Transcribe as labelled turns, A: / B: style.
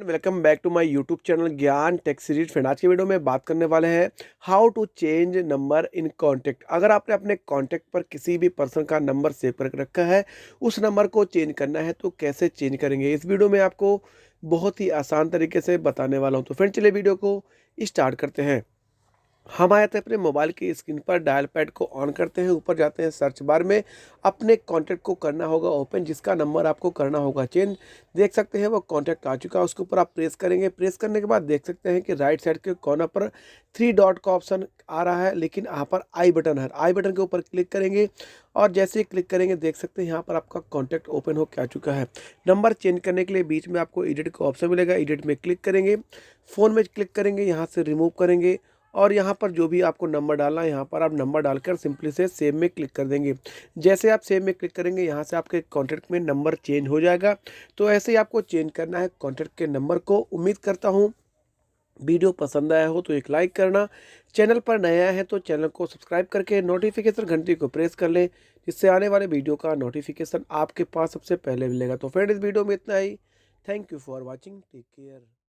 A: Welcome back to my YouTube channel Gyan tech series. Friend, आज की video में बात करने वाले हैं how to change number in contact. अगर आपने अपने कॉन्टैक्ट पर किसी भी पर्सन का नंबर सेव करके रखा है, उस नंबर को चेंज करना है तो कैसे चेंज करेंगे, इस वीडियो में आपको बहुत ही आसान तरीके से बताने वाला हूँ। तो फ्रेंड, चलिए वीडियो को स्टार्ट करते हैं। हम आए थे अपने मोबाइल की स्क्रीन पर, डायल पैड को ऑन करते हैं, ऊपर जाते हैं सर्च बार में, अपने कॉन्टैक्ट को करना होगा ओपन, जिसका नंबर आपको करना होगा चेंज। देख सकते हैं वो कॉन्टैक्ट आ चुका है, उसके ऊपर आप प्रेस करेंगे। प्रेस करने के बाद देख सकते हैं कि राइट साइड के कॉर्नर पर 3 डॉट का ऑप्शन आ रहा है, लेकिन यहाँ पर आई बटन है। आई बटन के ऊपर क्लिक करेंगे और जैसे ही क्लिक करेंगे देख सकते हैं यहाँ पर आपका कॉन्टैक्ट ओपन हो के आ चुका है। नंबर चेंज करने के लिए बीच में आपको एडिट का ऑप्शन मिलेगा, एडिट में क्लिक करेंगे, फ़ोन में क्लिक करेंगे, यहाँ से रिमूव करेंगे और यहाँ पर जो भी आपको नंबर डालना है यहाँ पर आप नंबर डालकर सिंपली से सेव में क्लिक कर देंगे। जैसे आप सेव में क्लिक करेंगे यहाँ से आपके कॉन्टैक्ट में नंबर चेंज हो जाएगा। तो ऐसे ही आपको चेंज करना है कॉन्टैक्ट के नंबर को। उम्मीद करता हूँ वीडियो पसंद आया हो तो एक लाइक करना, चैनल पर नया है तो चैनल को सब्सक्राइब करके नोटिफिकेशन घंटी को प्रेस कर लें, जिससे आने वाले वीडियो का नोटिफिकेशन आपके पास सबसे पहले मिलेगा। तो फ्रेंड, इस वीडियो में इतना ही। Thank you for watching, take care.